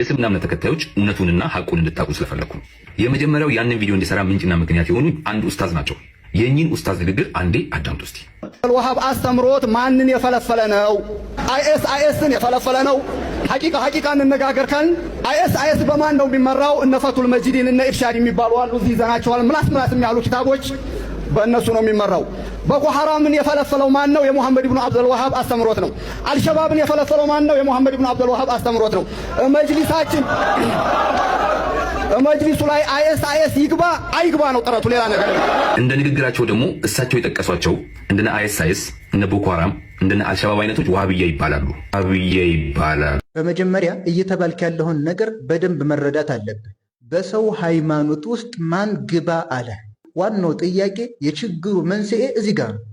የእስልምና እምነት ተከታዮች እውነቱንና ሐቁን እንድታውቁ ስለፈለኩ የመጀመሪያው ያንን ቪዲዮ እንዲሰራ ምንጭና ምክንያት የሆኑ አንድ ኡስታዝ ናቸው። የእኚህን ኡስታዝ ንግግር አንዴ አዳምጡ እስቲ። አልወሃብ አስተምሮት ማንን የፈለፈለ ነው? አይኤስን የፈለፈለ ነው። ሐቂቃ እንነጋገር ካልን አይኤስ በማን ነው የሚመራው? እነ ፈቱል መጂዲን እነ ኢርሻድ የሚባሉ አሉ። እዚህ ይዘናቸዋል። ምላስ የሚያሉ ኪታቦች በእነሱ ነው የሚመራው። ቦኮ ሐራምን የፈለፈለው ማን ነው? የሙሐመድ ኢብኑ አብዱል ወሃብ አስተምሮት ነው። አልሸባብን የፈለፈለው ማን ነው? የሙሐመድ ኢብኑ አብዱል ወሃብ አስተምሮት ነው። መጅሊሱ ላይ አይኤስ ይግባ አይግባ ነው ጥረቱ፣ ሌላ ነገር። እንደ ንግግራቸው ደግሞ እሳቸው የጠቀሷቸው እንደነ አይኤስ እነ ቦኮ ሐራም እንደነ አልሸባብ አይነቶች ዋሃብያ ይባላሉ። በመጀመሪያ እየተባልክ ያለውን ነገር በደንብ መረዳት አለብህ። በሰው ሃይማኖት ውስጥ ማን ግባ አለ? ዋናው ጥያቄ የችግሩ መንስኤ እዚህ ጋር ነው።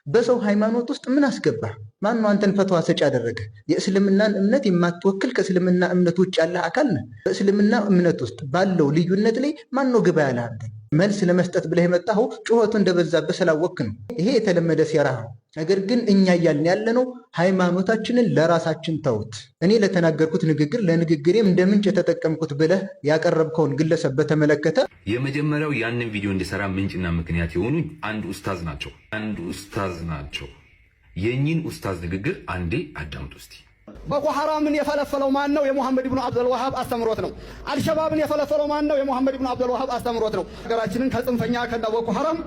በሰው ሃይማኖት ውስጥ ምን አስገባ? ማን ነው አንተን ፈትዋ ሰጪ ያደረገ? የእስልምናን እምነት የማትወክል ከእስልምና እምነት ውጭ ያለ አካል ነህ። በእስልምና እምነት ውስጥ ባለው ልዩነት ላይ ማን ነው ግባ ያለ? አንተ መልስ ለመስጠት ብለህ የመጣኸው ጩኸቱ እንደበዛበት ስላወክ ነው። ይሄ የተለመደ ሴራ ነው። ነገር ግን እኛ እያልን ያለነው ሃይማኖታችንን ለራሳችን ተውት። እኔ ለተናገርኩት ንግግር ለንግግሬም እንደ ምንጭ የተጠቀምኩት ብለህ ያቀረብከውን ግለሰብ በተመለከተ የመጀመሪያው ያንን ቪዲዮ እንዲሰራ ምንጭና ምክንያት የሆኑ አንድ ኡስታዝ ናቸው። የእኚህን ኡስታዝ ንግግር አንዴ አዳምጡ እስቲ። ቦኮ ሐራምን የፈለፈለው ማን ነው? የሙሐመድ ኢብኑ አብዱል ወሃብ አስተምሮት ነው። አልሸባብን የፈለፈለው ማን ነው? የሙሐመድ ኢብኑ አብዱል ወሃብ አስተምሮት ነው። ሀገራችንን ከጽንፈኛ ከነ ቦኮ ሐራም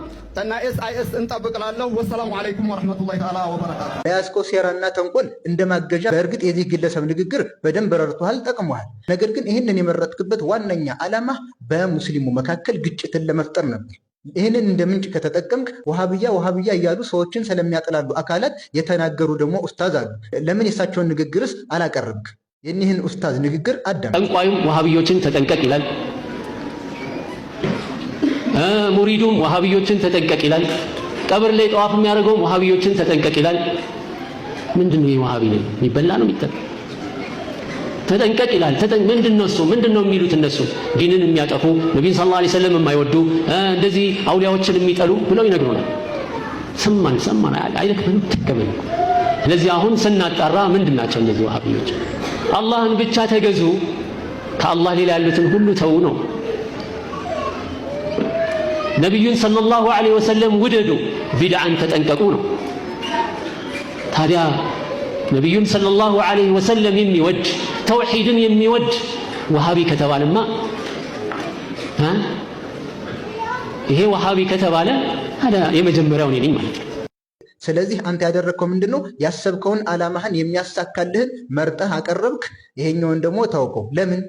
እና አይኤስ እንጠብቅላለሁ። ወሰላሙ አለይኩም ወራህመቱላሂ ተዓላ ወበረካቱ። ያስኮ ሴራና ተንኮል እንደማገዣ በእርግጥ የዚህ ግለሰብ ንግግር በደንብ ረድቶሃል፣ ጠቅሞሃል። ነገር ግን ይህንን የመረጥክበት ዋነኛ ዓላማ በሙስሊሙ መካከል ግጭትን ለመፍጠር ነበር። ይህንን እንደ ምንጭ ከተጠቀምክ ወሃብያ እያሉ ሰዎችን ስለሚያጠላሉ አካላት የተናገሩ ደግሞ ኡስታዝ አሉ። ለምን የሳቸውን ንግግርስ አላቀረብክ? የኒህን ኡስታዝ ንግግር አዳም። ጠንቋዩም ወሃብዮችን ተጠንቀቅ ይላል፣ ሙሪዱም ወሃብዮችን ተጠንቀቅ ይላል፣ ቀብር ላይ ጠዋፍ የሚያደርገውም ወሃብዮችን ተጠንቀቅ ይላል። ምንድነው ይሄ? ወሃቢ ነው የሚበላ ነው የሚጠጣ? ተጠንቀቅ ይላል። ምንድነው የሚሉት እነሱ? ዲንን የሚያጠፉ ነብዩን ሰለላሁ ዐለይሂ ወሰለም የማይወዱ እንደዚህ አውሊያዎችን የሚጠሉ ብለው ይነግሩናል። ሰማን አይለክብንም ተከበሉ። ስለዚህ አሁን ስናጣራ ምንድናቸው እነዚህ ወሃቢዎች? አላህን ብቻ ተገዙ፣ ከአላህ ሌላ ያሉትን ሁሉ ተው ነው። ነብዩን ሰለላሁ ዐለይሂ ወሰለም ውደዱ፣ ቢድዓን ተጠንቀቁ ነው። ታዲያ ነብዩን ሰለላሁ ዐለይሂ ወሰለም የሚወድ ተውሂድን የሚወድ ወሃቢ ከተባለማ ይሄ ወሃቢ ከተባለ ታዲያ የመጀመሪያው እኔ ነኝ ማለት ነው። ስለዚህ አንተ ያደረግከው ምንድነው? ያሰብከውን ዓላማህን የሚያሳካልህን መርጠህ አቀረብክ። ይሄኛውን ደግሞ ታውቀው። ለምን?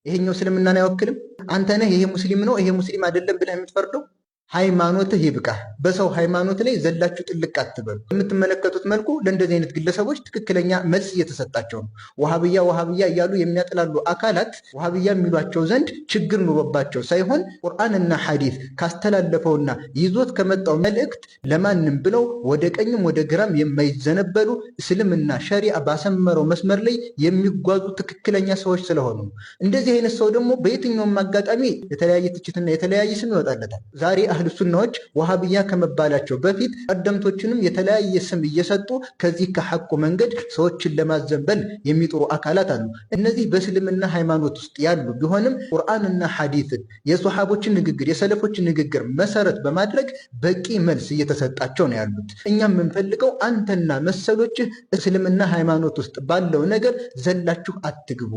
ይሄኛው እስልምናን አይወክልም። አንተ ነህ ይሄ ሙስሊም ነው ይሄ ሙስሊም አይደለም ብለህ የምትፈርደው። ሃይማኖትህ ይብቃ። በሰው ሃይማኖት ላይ ዘላችሁ ጥልቅ አትበሉ። የምትመለከቱት መልኩ ለእንደዚህ አይነት ግለሰቦች ትክክለኛ መልስ እየተሰጣቸው ነው። ወሃብያ እያሉ የሚያጠላሉ አካላት ወሃብያ የሚሏቸው ዘንድ ችግር ኑሮባቸው ሳይሆን ቁርአንና ሐዲስ ካስተላለፈውና ይዞት ከመጣው መልእክት ለማንም ብለው ወደ ቀኝም ወደ ግራም የማይዘነበሉ እስልምና ሸሪዓ ባሰመረው መስመር ላይ የሚጓዙ ትክክለኛ ሰዎች ስለሆኑ ነው። እንደዚህ አይነት ሰው ደግሞ በየትኛውም አጋጣሚ የተለያየ ትችትና የተለያየ ስም ይወጣለታል። ዛሬ አህሉ ሱናዎች ወሃብያ ከመባላቸው በፊት ቀደምቶችንም የተለያየ ስም እየሰጡ ከዚህ ከሐቁ መንገድ ሰዎችን ለማዘንበል የሚጥሩ አካላት አሉ። እነዚህ በእስልምና ሃይማኖት ውስጥ ያሉ ቢሆንም ቁርአንና ሐዲስን የሶሐቦችን ንግግር የሰለፎችን ንግግር መሰረት በማድረግ በቂ መልስ እየተሰጣቸው ነው ያሉት። እኛም የምንፈልገው አንተና መሰሎችህ እስልምና ሃይማኖት ውስጥ ባለው ነገር ዘላችሁ አትግቡ፣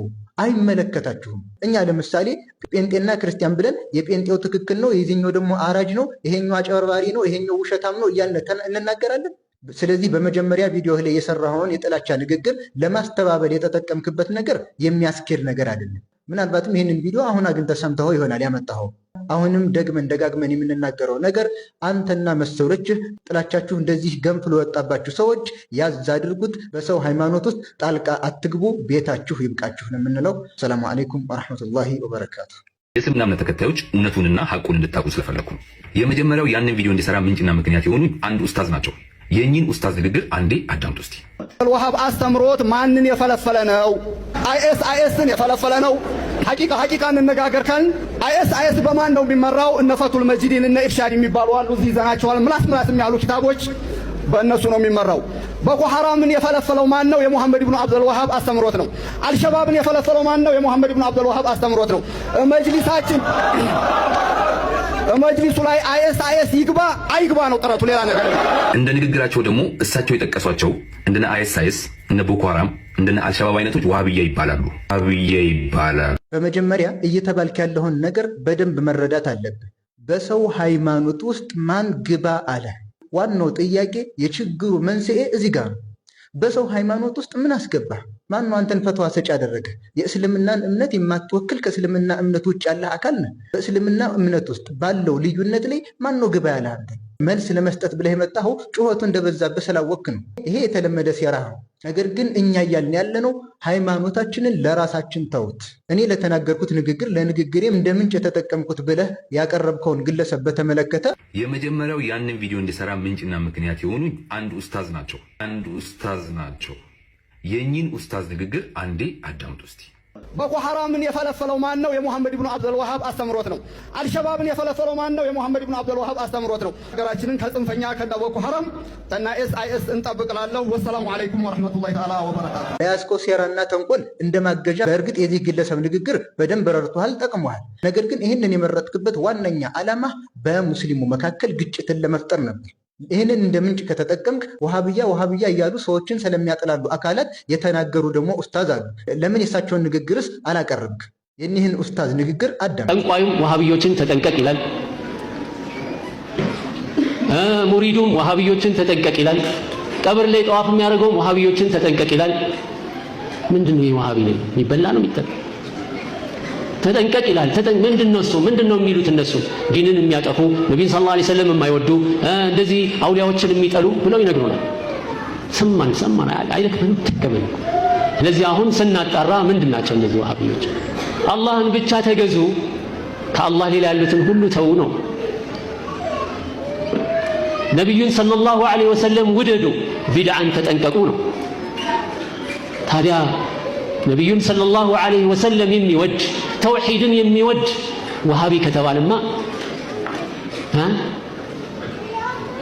አይመለከታችሁም። እኛ ለምሳሌ ጴንጤና ክርስቲያን ብለን የጴንጤው ትክክል ነው የዚህኛው ደግሞ አራጅ ነው ይሄኛው አጨበርባሪ ነው ይሄኛው ውሸታም ነው እያልን እንናገራለን። ስለዚህ በመጀመሪያ ቪዲዮ ላይ የሰራኸውን የጥላቻ ንግግር ለማስተባበል የተጠቀምክበት ነገር የሚያስኬድ ነገር አይደለም። ምናልባትም ይህንን ቪዲዮ አሁን አግኝተህ ሰምተኸው ይሆናል ያመጣኸው። አሁንም ደጋግመን የምንናገረው ነገር አንተና መሰሎችህ ጥላቻችሁ እንደዚህ ገንፍሎ ወጣባችሁ ሰዎች ያዝ አድርጉት። በሰው ሃይማኖት ውስጥ ጣልቃ አትግቡ፣ ቤታችሁ ይብቃችሁ ነው የምንለው። ሰላሙ አለይኩም ወራህመቱላሂ ወበረካቱ። የእስልምና እምነት ተከታዮች እውነቱንና ሐቁን እንድታውቁ ስለፈለኩ የመጀመሪያው ያንን ቪዲዮ እንዲሰራ ምንጭና ምክንያት የሆኑ አንድ ኡስታዝ ናቸው። የእኚህን ኡስታዝ ንግግር አንዴ አዳምጡ እስቲ። አልወሃብ አስተምሮት ማንን የፈለፈለ ነው? አይኤስን የፈለፈለ ነው። ሐቂቃ እንነጋገር ካልን አይኤስ በማን ነው የሚመራው? እነ ፈቱል መጂዲን እነ ኢርሻድ የሚባሉ አሉ። እዚህ ይዘናቸዋል። ምላስ የሚያሉ ኪታቦች በእነሱ ነው የሚመራው። ቦኮ ሐራምን የፈለፈለው ማን ነው? የሙሐመድ ኢብኑ አብዱል ወሃብ አስተምሮት ነው። አልሸባብን የፈለፈለው ማን ነው? የሙሐመድ ኢብኑ አብዱል ወሃብ አስተምሮት ነው። መጅሊሱ ላይ አይኤስ ይግባ አይግባ ነው ጥረቱ፣ ሌላ ነገር። እንደ ንግግራቸው ደግሞ እሳቸው የጠቀሷቸው እንደነ አይኤስ እነ ቦኮ ሐራም እንደነ አልሸባብ አይነቶች ዋሃብያ ይባላሉ። በመጀመሪያ እየተባልክ ያለውን ነገር በደንብ መረዳት አለብህ። በሰው ሃይማኖት ውስጥ ማን ግባ አለ? ዋናው ጥያቄ የችግሩ መንስኤ እዚህ ጋር ነው። በሰው ሃይማኖት ውስጥ ምን አስገባ? ማን ነው አንተን ፈትዋ ሰጪ ያደረገ? የእስልምናን እምነት የማትወክል ከእስልምና እምነት ውጭ ያለ አካል ነህ። በእስልምና እምነት ውስጥ ባለው ልዩነት ላይ ማን ነው ግባ ያለ? አንተ መልስ ለመስጠት ብለህ የመጣኸው ጩኸቱ እንደበዛብህ ስላወክ ነው። ይሄ የተለመደ ሴራ ነው። ነገር ግን እኛ እያልን ያለነው ሃይማኖታችንን ለራሳችን ተውት። እኔ ለተናገርኩት ንግግር ለንግግሬም እንደ ምንጭ የተጠቀምኩት ብለህ ያቀረብከውን ግለሰብ በተመለከተ የመጀመሪያው ያንን ቪዲዮ እንዲሰራ ምንጭና ምክንያት የሆኑ አንድ ኡስታዝ ናቸው። የእኚህን ኡስታዝ ንግግር አንዴ አዳምጡ እስቲ። ቦኮ ሐራምን የፈለፈለው ማን ነው? የሙሐመድ ኢብኑ አብዱል ወሃብ አስተምሮት ነው። አልሸባብን የፈለፈለው ማን ነው? የሙሐመድ ኢብኑ አብዱል ወሃብ አስተምሮት ነው። ሀገራችንን ከጽንፈኛ ከነ ቦኮ ሐራም አይኤስ እንጠብቅላለሁ። ወሰላሙ አለይኩም ወራህመቱላሂ ተዓላ ወበረካቱ። ለያዝከው ሴራና ተንኮል እንደማገዣ በእርግጥ የዚህ ግለሰብ ንግግር በደንብ ረድቶሃል፣ ጠቅሞሃል። ነገር ግን ይህንን የመረጥክበት ዋነኛ ዓላማ በሙስሊሙ መካከል ግጭትን ለመፍጠር ነበር። ይህንን እንደ ምንጭ ከተጠቀምክ ወሃብያ እያሉ ሰዎችን ስለሚያጠላሉ አካላት የተናገሩ ደግሞ ኡስታዝ አሉ። ለምን የሳቸውን ንግግርስ አላቀረብክ? የኒህን ኡስታዝ ንግግር አዳም። ጠንቋዩም ወሃብዮችን ተጠንቀቅ ይላል፣ ሙሪዱም ወሃብዮችን ተጠንቀቅ ይላል፣ ቀብር ላይ ጠዋፍ የሚያደርገውም ወሃብዮችን ተጠንቀቅ ይላል። ምንድነው ይህ? ወሃቢ ነው የሚበላ ነው የሚጠጣ? ተጠንቀቅ ይላል። ምንድነው የሚሉት እነሱ? ዲንን የሚያጠፉ ነብዩን ሰለላሁ ዐለይሂ ወሰለም የማይወዱ እንደዚህ አውሊያዎችን የሚጠሉ ብለው ይነግሩናል። ሰማን አይለክም ተከበል። ስለዚህ አሁን ስናጣራ ምንድናቸው እነዚህ ወሃቢዎች? አላህን ብቻ ተገዙ፣ ከአላህ ሌላ ያሉትን ሁሉ ተው ነው። ነብዩን ሰለላሁ ዐለይሂ ወሰለም ውደዱ፣ ቢድዓን ተጠንቀቁ ነው። ታዲያ ነብዩን ሰለላሁ ዐለይሂ ወሰለም የሚወድ ተውሂድን የሚወድ ወሃቢ ከተባለማ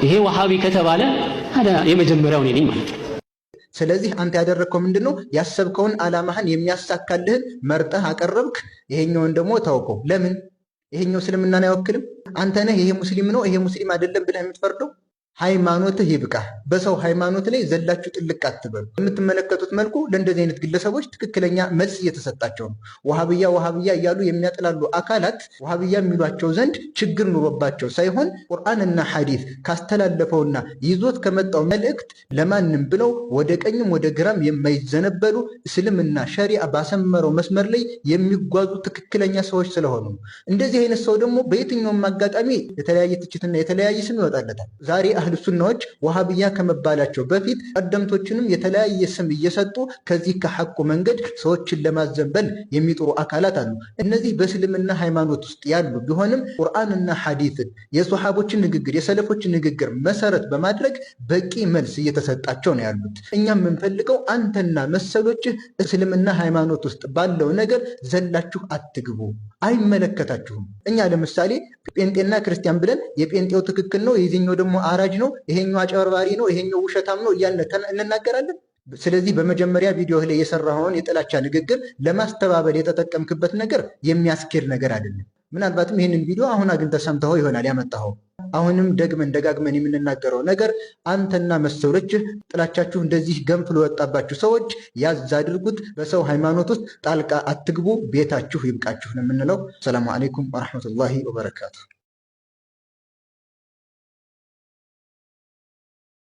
ይሄ ወሃቢ ከተባለ ታዲያ የመጀመሪያው እኔ ነኝ ማለት ነው። ስለዚህ አንተ ያደረግከው ምንድነው? ያሰብከውን ዓላማህን የሚያሳካልህን መርጠህ አቀረብክ። ይሄኛውን ደግሞ ታውቀው። ለምን? ይሄኛው እስልምናን አይወክልም። አንተ ነህ ይሄ ሙስሊም ነው ይሄ ሙስሊም አይደለም ብለህ የምትፈርደው። ሃይማኖትህ ይብቃ። በሰው ሃይማኖት ላይ ዘላችሁ ጥልቅ አትበሉ። በምትመለከቱት መልኩ ለእንደዚህ አይነት ግለሰቦች ትክክለኛ መልስ እየተሰጣቸው ነው። ወሃብያ እያሉ የሚያጠላሉ አካላት ወሃብያ የሚሏቸው ዘንድ ችግር ኑሮባቸው ሳይሆን ቁርአንና ሐዲስ ካስተላለፈውና ይዞት ከመጣው መልእክት ለማንም ብለው ወደ ቀኝም ወደ ግራም የማይዘነበሉ እስልምና ሸሪዓ ባሰመረው መስመር ላይ የሚጓዙ ትክክለኛ ሰዎች ስለሆኑ ነው። እንደዚህ አይነት ሰው ደግሞ በየትኛውም አጋጣሚ የተለያየ ትችትና የተለያየ ስም ይወጣለታል። ዛሬ አህሉ ሱናዎች ወሃብያ ከመባላቸው በፊት ቀደምቶችንም የተለያየ ስም እየሰጡ ከዚህ ከሐቁ መንገድ ሰዎችን ለማዘንበል የሚጥሩ አካላት አሉ። እነዚህ በእስልምና ሃይማኖት ውስጥ ያሉ ቢሆንም ቁርአንና ሐዲስን የሶሐቦችን ንግግር የሰለፎችን ንግግር መሰረት በማድረግ በቂ መልስ እየተሰጣቸው ነው ያሉት። እኛም የምንፈልገው አንተና መሰሎችህ እስልምና ሃይማኖት ውስጥ ባለው ነገር ዘላችሁ አትግቡ፣ አይመለከታችሁም። እኛ ለምሳሌ ጴንጤና ክርስቲያን ብለን የጴንጤው ትክክል ነው የዚህኛው ደግሞ አራጅ ነው፣ ይሄኛው አጨበርባሪ ነው፣ ይሄኛው ውሸታም ነው እያልን እንናገራለን። ስለዚህ በመጀመሪያ ቪዲዮ ላይ የሰራኸውን የጥላቻ ንግግር ለማስተባበል የተጠቀምክበት ነገር የሚያስኬድ ነገር አይደለም። ምናልባትም ይህንን ቪዲዮ አሁን አግኝተህ ሰምተኸው ይሆናል ያመጣኸው። አሁንም ደጋግመን የምንናገረው ነገር አንተና መሰሎችህ ጥላቻችሁ እንደዚህ ገንፍሎ ወጣባችሁ ሰዎች ያዝ አድርጉት። በሰው ሃይማኖት ውስጥ ጣልቃ አትግቡ፣ ቤታችሁ ይብቃችሁ ነው የምንለው። ሰላሙ አለይኩም ወራህመቱላሂ ወበረካቱ።